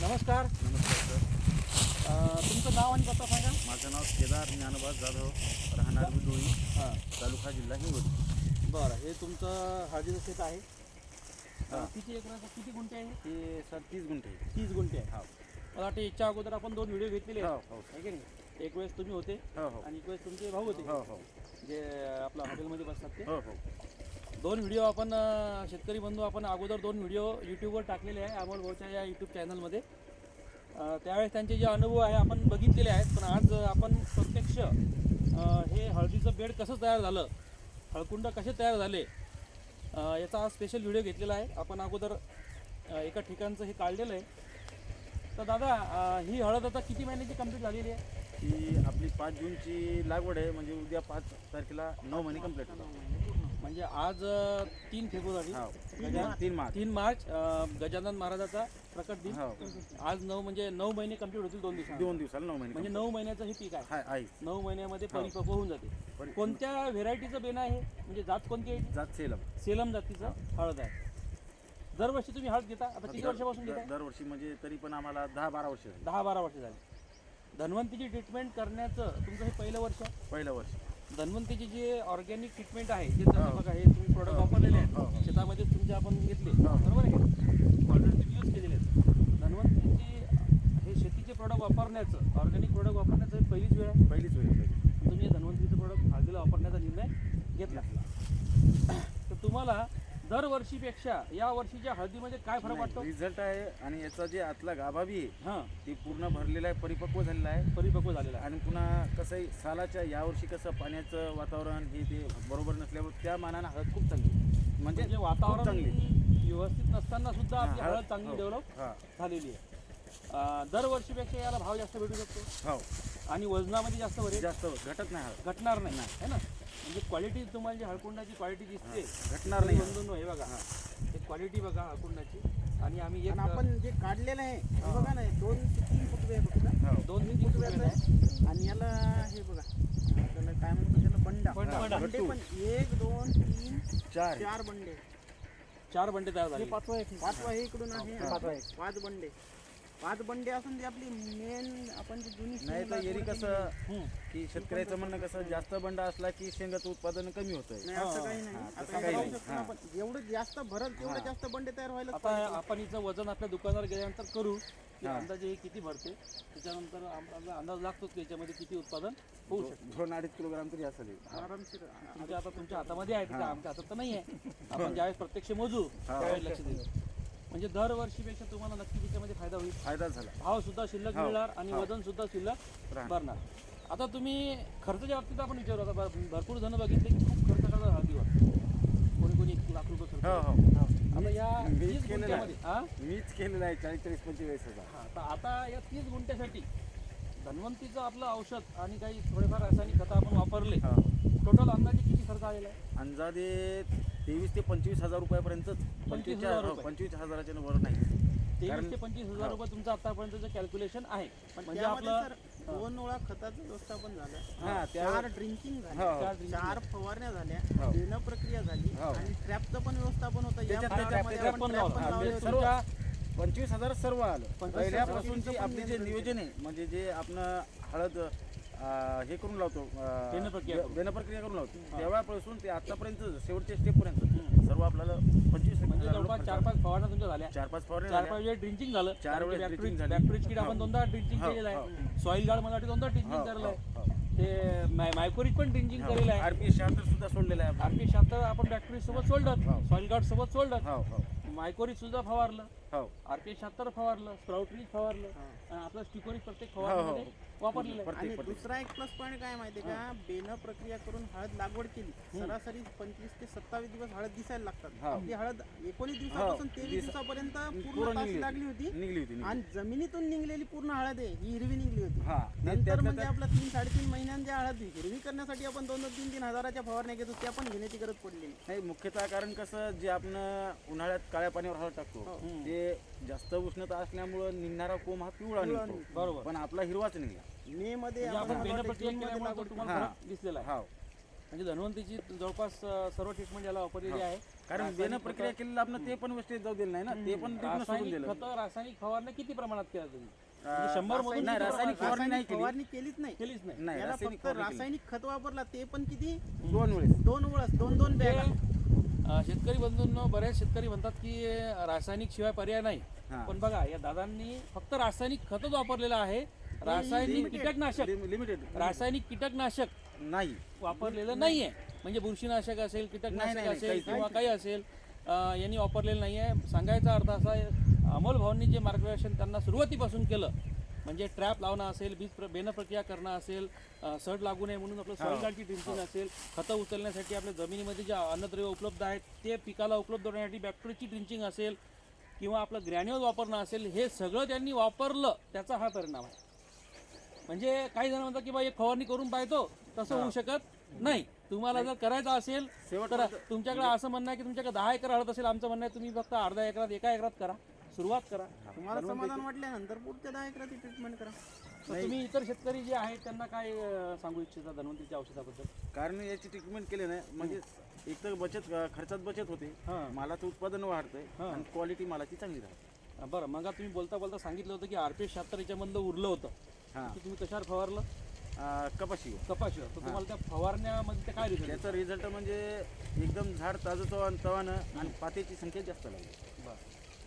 नमस्कार. नमस्कार सर. तुमचं नाव आणि पत्ता सांगा. माझं नाव केदार ज्ञानोबा जाधव, राहणार विडोळी, हां, तालुका जिल्हा हिंगोली. बरं. हे तुमचं हळदीचं शेत आहे. हां. किती एकराचं, किती गुंठे आहे? ते सर 30 गुंठे. 30 गुंठे आहे. हो मला वाटतं याच्या अगोदर आपण 2 व्हिडिओ घेतलेले हो आहेत, हो आहे की नाही? एक वेळेस तुम्ही होते हो हो आणि एक वेळेस तुमचे भाऊ होते, हो हो जे आपल्या हॉटेलमध्ये बसतात ते. हो हो 2 व्हिडिओ आपण शेतकरी बंधू आपण अगोदर 2 व्हिडिओ यूट्यूबवर टाकलेले आहे अमोल भाऊच्या या यूट्यूब चॅनलमध्ये. त्यावेळेस त्यांचे जे अनुभव आहे आपण बघितलेले आहेत, पण आज आपण प्रत्यक्ष हे हळदीचं बेड कसं तयार झालं, हळकुंड कसे तयार झाले, याचा आज स्पेशल व्हिडिओ घेतलेला आहे. आपण अगोदर एका ठिकाणचं हे काढलेलं आहे. तर दादा, ही हळद आता किती महिन्याची कंप्लीट झालेली आहे? ही आपली 5 जूनची लागवड आहे, म्हणजे उद्या 5 तारखेला 9 महिने कंप्लीट होतात. म्हणजे आज 3 फेब्रुवारी, हो 3 मार्च. 3 मार्च गजानन महाराजाचा प्रकट दिन. हो आज 9 म्हणजे 9 महिने कंप्लीट होतील 2 दिवसात. 2 दिवसाला 9 महिने म्हणजे 9 महिन्याचं हे पीक आहे. हाय आहे. 9 महिन्यामध्ये परिपक्व होऊन जाते. कोणत्या व्हेरायटीचं बेन आहे? म्हणजे जात कोणती आहे? जात सेलम. सेलम जातीचं हळद आहे. दरवर्षी तुम्ही हळद घेता? आता किती वर्षापासून घेता? दरवर्षी म्हणजे तरी पण आम्हाला 10-12 वर्ष झाली. 10-12 वर्ष झाली. धन्वंतीची ट्रीटमेंट करण्याचं तुमचं हे पहिलं वर्ष आहे. पहिलं वर्ष. धन्वंतीची जे ऑर्गॅनिक ट्रीटमेंट आहे, जे तुम्ही बघा, हे तुम्ही प्रोडक्ट वापरलेले आहेत शेतामध्ये तुमचे, आपण घेतले, बरोबर आहे का? ऑलरेडी तुम्ही यूज केलेले आहेत. धन्वंतीची हे शेतीचे प्रोडक्ट वापरण्याचं, ऑर्गॅनिक प्रोडक्ट वापरण्याचं हे पहिलीच वेळ आहे. पहिलीच वेळ. तुम्ही धन्वंतीचं प्रोडक्ट हळदीला वापरण्याचा निर्णय घेतला. तर तुम्हाला दरवर्षीपेक्षा या वर्षीच्या हळदीमध्ये काय फरक वाटतो? रिझल्ट आहे, आणि याचा जे आतला गाभा बी आहे हां, ते पूर्ण भरलेला आहे, परिपक्व झालेला आहे. परिपक्व झालेला आहे. आणि पुन्हा कसं आहे, सालाच्या यावर्षी कसं पाण्याचं वातावरण हे ते बरोबर नसल्यावर त्या मानानं हळद खूप चांगली, म्हणजे म्हणजे खूप वातावरण चांगली. व्यवस्थित नसताना सुद्धा आपली हां, हळद चांगली हो, डेव्हलप हां झालेली आहे. दरवर्षीपेक्षा याला भाव जास्त भेटू शकतो हो, आणि वजनामध्ये जास्त भरेल, जास्त घटत नाही हळद. घटणार नाही, है ना? म्हणजे क्वालिटी, तुम्हाला जी हळकुंडाची क्वालिटी दिसते, घटणार नाही. बंधूंनो, हे बघा, हे क्वालिटी बघा हळकुंडाची. आणि आम्ही एक आणि आपण जे काढलेलं आहे हे बघा ना, 2 ते 3 फुटवे आहे फक्त. हो 2 ते 3 फुटवे फुटवे आहे. आहे. आणि याला हे बघा, त्याला काय म्हणतात, त्याला बंडा. बंडा. बंडे पण 1 2 3 4 4 बंडे. 4 बंडे तयार झाले. पाचवा हे इकडून आहे. हा. 5 बंडे. 5 बंडे असून ती आपली मेन आपण जी जुनी नाही तर एरी कसं हं. की शेतकऱ्याचं म्हणणं कसं, जास्त बंड असला की शेंगाचं उत्पादन कमी होतंय. नाही, असं काही नाही. हा, आता तसं हे काही बघू नाही. शकतो ना आपण, जेवढं जास्त भरल तेवढं जास्त बंडे तयार व्हायला आता आपण हिचं वजन आपल्या दुकानावर गेल्यानंतर करू, की हां. अंदाजे हे किती भरते. त्याच्यानंतर आम्हाला अंदाज लागतो की याच्यामध्ये किती उत्पादन होऊ शकतं. 2-2.5 किलोग्राम तरी असेल. आरामशीर. आता तुमच्या हातामध्ये आहे, तिथं आमच्या हातात तर नाही आहे. आपण ज्यावेळेस प्रत्यक्ष मोजू त्यावेळेस लक्ष देऊ. म्हणजे दरवर्षीपेक्षा तुम्हाला नक्की त्याच्यामध्ये फायदा होईल. फायदा झाला. भाव सुद्धा शिल्लक हो. मिळणार आणि हो. वजन सुद्धा शिल्लक राहणार. भरणार. आता तुम्ही खर्चाच्या बाबतीत आपण विचारू. आता भरपूर जण बघितले की खूप खर्च करतात हळदीवर. कोणी 1 लाख रुपये खर्च हो करतात. हो आता या मीच 30 केलेलं गुंठ्यामध्ये आहे. मीच केलेलं आहे 40-45 हजार. हां, तर आता या 30 गुंठ्यासाठी धन्वंतीचं आपलं औषध आणि काही थोडेफार रासायनिक खतं आपण वापरले, हा. टोटल अंदाजे किती खर्च आलेला आहे? अंदाजे 23 ते 25 हजार रुपयापर्यंत. 25,000 रुपये. 25 हजाराच्या वर नाही. 23 ते 25,000 रुपये तुमचं आतापर्यंतचं कॅल्क्युलेशन आहे. पण म्हणजे त्यामध्ये आपलं सर 2 वेळा खताचं व्यवस्थापन झालं. हा, 4 ड्रिंकिंग झाले. हो. 4 फवारण्या झाल्या. हो. देणं प्रक्रिया झाली. हो. आणि ट्रॅपचं पण व्यवस्थापन होतं. या त्याच्यात भागामध्ये trap आपण पण trap पण लावलं. लावले म्हणजे होते. तुमच्या 25 हजार सर्व आलं. 25,000 पहिल्यापासूनची पण आपली जे नियोजन नियोजन आहे, म्हणजे जे आपण हळद हे करून लावतो, बेनप्रक्रिया करून. बेनप्रक्रिया करून लावतो, हा. तेव्हापासून ते आतापर्यंत शेवटच्या स्टेपपर्यंत सर्व आपल्याला 25 म्हणजे हजार जवळपास रुपये 4-5 फवारण्या तुमच्या झाल्या. 4-5 फवारण्या 4-5 झाल्या. वेळेस ड्रिंचिंग झालं. 4 वेळेस drenching झाली. बॅक्टेरिया किट आपण हो. 2दा ड्रिंचिंग हो, केलेलं हो. आहे. सॉईल गार्ड मला वाटतं 2दा ड्रिंचिंग हो, केलेलं हो, आहे. हो. ते मायकोरिक पण ड्रिंचिंग केलेलं आहे. RPS 76 सुद्धा सोडलेलं आहे आपण. RP 76 आपण बॅक्टेरिया सोबत सोडलं, हो. सॉईल गार्ड सोबत सोडलं, हो हो मायकोरिक सुद्धा फवारलं, हो RP 76 फवारलं, स्प्राउटरीज फवारलं, आणि आपलं स्टिकोरिक प्रत्येक फवारण्यामध्ये वापरलेलं आहे. आणि प्रत्येक दुसरा एक प्लस पॉईंट काय माहिती आहे का, बेन प्रक्रिया करून हळद लागवड केली, सरासरी 25 ते 27 दिवस हळद दिसायला लागतात. हो. आपली हळद 19 दिवसापासून 23 दिवसापर्यंत पूर्ण तासी लागली होती. निघली होती. आणि जमिनीतून निघलेली पूर्ण हळद आहे ही हिरवी निघली होती. हा नंतर म्हणजे आपला 3-3.5 महिन्यांच्या हळद हिरवी करण्यासाठी आपण 2-3 हजाराच्या फवारण्या घेतो, त्या पण घेण्याची गरज पडलेली नाही. मुख्यतः कारण कसं, जे आपण उन्हाळ्यात काळ्या पाण्यावर हळद टाकतो, ते जास्त उष्णता असल्यामुळं निघणारा कोंब हा पिवळा निघतो. बरोबर. पण आपला हिरवाच निघला. मे मध्ये म्हणजे आपण मला बेन वाटतं प्रक्रिया जूनमध्ये केल्यामुळे लागवड तुम्हाला हा. फरक दिसलेला आहे. हा म्हणजे धन्वंतरीची जवळपास सर्व ट्रीटमेंट याला वापरलेली आहे. कारण बेन प्रक्रिया केलेलं आपण ते पण वेस्टेज जाऊ दिलं नाही ना, ते पण ट्रीटमेंट सोडून रासायनिक दिलं. खतं रासायनिक फवारणी किती प्रमाणात केल्या तुम्ही? म्हणजे 100 मधून नाही, किती रासायनिक प्रमाणात? फवारणी नाही केली. फवारणी केलीच नाही. केलीच नाही. नाही, याला रासायनिक फक्त फवारणी केली. रासायनिक खत वापरला, ते पण किती 2 वेळेस. 2 वेळेस 2 बॅगा. शेतकरी बंधूंनो, बरेच शेतकरी म्हणतात की रासायनिक शिवाय पर्याय नाही. हा. पण बघा या दादांनी फक्त रासायनिक खतच वापरलेलं आहे. रासायनिक कीटकनाशक लिमिटेड रासायनिक कीटकनाशक नाही. वापरलेलं नाहीये. म्हणजे बुरशीनाशक असेल, नाही, कीटकनाशक नाही, असेल काहीच किंवा काही असेल यांनी वापरलेलं नाहीये. सांगायचा अर्थ असा आहे, अमोल भाऊंनी जे मार्गदर्शन त्यांना सुरुवातीपासून केलं, म्हणजे ट्रॅप लावणं असेल, बेन प्रक्रिया करणं असेल, सड लागू नये म्हणून आपलं सॉइल गार्डची ड्रिंचिंग असेल, खतं उचलण्यासाठी आपल्या जमिनीमध्ये जे अन्नद्रव्य उपलब्ध आहेत ते पिकाला उपलब्ध होण्यासाठी बॅक्टेरियाची ड्रिंचिंग असेल किंवा आपलं ग्रॅन्युअल वापरणं असेल, हे सगळं त्यांनी वापरलं, त्याचा हा परिणाम आहे. म्हणजे काही जण म्हणतात की बा एक फवारणी करून पाहतो, तसं होऊ शकत नाही. तुम्हाला जर करायचं असेल तर तुमच्याकडे असं म्हणणं आहे की तुमच्याकडे 10 एकर हळद असेल, आमचं म्हणणं आहे तुम्ही फक्त अर्धा एकरात 1 एकरात करा, सुरुवात करा. तुम्हाला समाधान वाटल्यानंतर पुढच्या 10 एकराची ट्रीटमेंट करा. तर तुम्ही इतर शेतकरी जे आहेत त्यांना काय सांगू इच्छिता धन्वंतरीच्या औषधाबद्दल? कारण याची ट्रीटमेंट केली नाही म्हणजे एक तर बचत, खर्चात बचत होते, हां. मालाचं उत्पादन वाढतंय हां. आणि क्वालिटी मालाची चांगली राहते. बरं, मग तुम्ही बोलता बोलता सांगितलं होतं की RPS 76 याच्यामधलं उरलं होतं, हां. ते तुम्ही कशावर फवारलं? कपाशी कपाशीवर. तर तुम्हाला त्या फवारण्यामध्ये ते काय रिझल्ट? त्याचा रिझल्ट म्हणजे एकदम झाड ताजं तवानं आणि पात्याची संख्या जास्त लागली. बरं,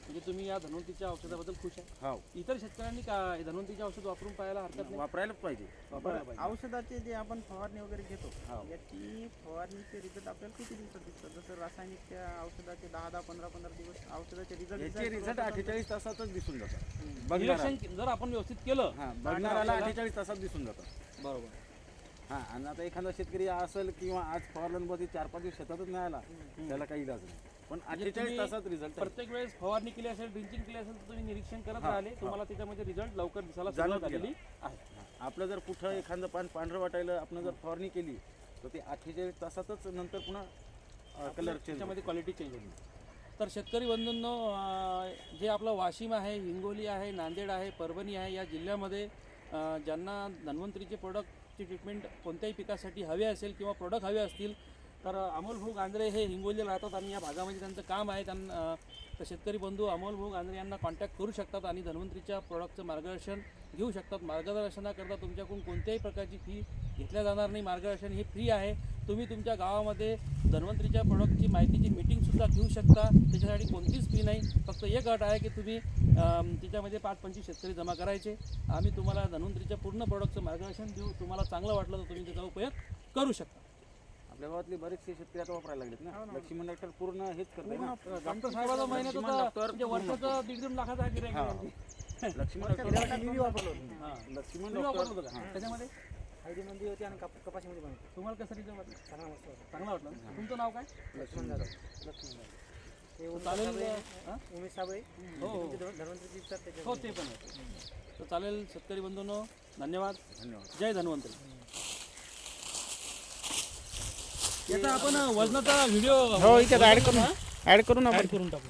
म्हणजे तुम्ही या धन्वंतरीच्या औषधाबद्दल खुश आहे? हो, इतर शेतकऱ्यांनी काय धन्वंतरीचे औषध वापरून पाहायला हरकत नाही? वापरायलाच पाहिजे. वापरायला पाहिजे. औषधाचे जे आपण फवारणी वगैरे घेतो, हो. याची फवारणीचे रिझल्ट आपल्याला किती दिवसात दिसतात? जसं रासायनिकच्या औषधाचे 10-10, 15-15 दिवस औषधाचे याचे रिझल्ट 48 तासातच दिसून जातात. निरीक्षण जर आपण व्यवस्थित केलं. हां, बघणाराला 48 तासात दिसून जातात. बरोबर. हां, आणि आता एखादा शेतकरी असेल किंवा आज फवारलं मध्ये 4-5 दिवस शेतातच नाही आला, त्याला काही इलाज नाही. पण म्हणजे 48 तुम्ही तासात रिझल्ट प्रत्येक वेळेस फवारणी केली असेल, ड्रिंचिंग केली असेल, तर तुम्ही निरीक्षण करत राहिले, तुम्हाला त्याच्यामध्ये रिझल्ट लवकर दिसायला सुरुवात जाणवत झालेली आहे. आपलं जर कुठं एखादं पान पांढरं वाटायला आपण जर फवारणी केली तर ते 48 तासातच नंतर पुन्हा कलर चेंज. त्याच्यामध्ये क्वालिटी चेंज होईल. तर शेतकरी बंधूंनो, जे आपलं वाशिम आहे, हिंगोली आहे, नांदेड आहे, परभणी आहे, या जिल्ह्यामध्ये ज्यांना धन्वंतरीचे प्रोडक्टची ट्रीटमेंट कोणत्याही पिकासाठी हवे असेल किंवा प्रोडक्ट हवे असतील, तर अमोल भाऊ गांजरे हे हिंगोलीला राहतात आणि या भागामध्ये त्यांचं काम आहे. त्यांना तर शेतकरी बंधू अमोल भाऊ गांजरे यांना कॉन्टॅक्ट करू शकतात आणि धन्वंतरीच्या प्रोडक्टचं मार्गदर्शन घेऊ शकतात. मार्गदर्शनाकरता तुमच्याकडून कोणत्याही प्रकारची फी घेतल्या जाणार नाही. मार्गदर्शन हे फ्री आहे. तुम्ही तुमच्या गावामध्ये धन्वंतरीच्या प्रोडक्टची माहितीची मीटिंगसुद्धा घेऊ शकता. त्याच्यासाठी कोणतीच फी नाही. फक्त एक अट आहे की तुम्ही तिच्यामध्ये 5-25 शेतकरी जमा करायचे. आम्ही तुम्हाला धन्वंतरीच्या पूर्ण प्रोडक्टचं मार्गदर्शन देऊ. तुम्हाला चांगलं वाटलं तर तुम्ही त्याचा उपयोग करू शकता. आपल्या गावातले बरेचसे शेतकरी आता वापरायला लागलेत ना. लक्ष्मण डॉक्टर पूर्ण हेच करताय ना. डॉक्टर साहेबाचा महिन्याचा म्हणजे वर्षाचं 1.5 लाखाचा गिऱ्हाईक आहे त्यांची. लक्ष्मण डॉक्टर लक्ष्मण तुम्ही वापरलं डॉक्टर होतं का? त्याच्यामध्ये हळदीमध्ये होती आणि कपाशीमध्ये पण तुम्हाला कसं रिझल्ट वाटलं? चांगला वाटलं ना? तुमचं नाव काय? लक्ष्मण दादा. लक्ष्मण दादा. चालेल. हां? उमेश साबळे हो हो हो, ते पण आहे. तर चालेल शेतकरी बंधूंनो, धन्यवाद. धन्यवाद. जय धन्वंतरी. याचा आपण वजनाचा व्हिडिओ ऍड करून करून टाकू.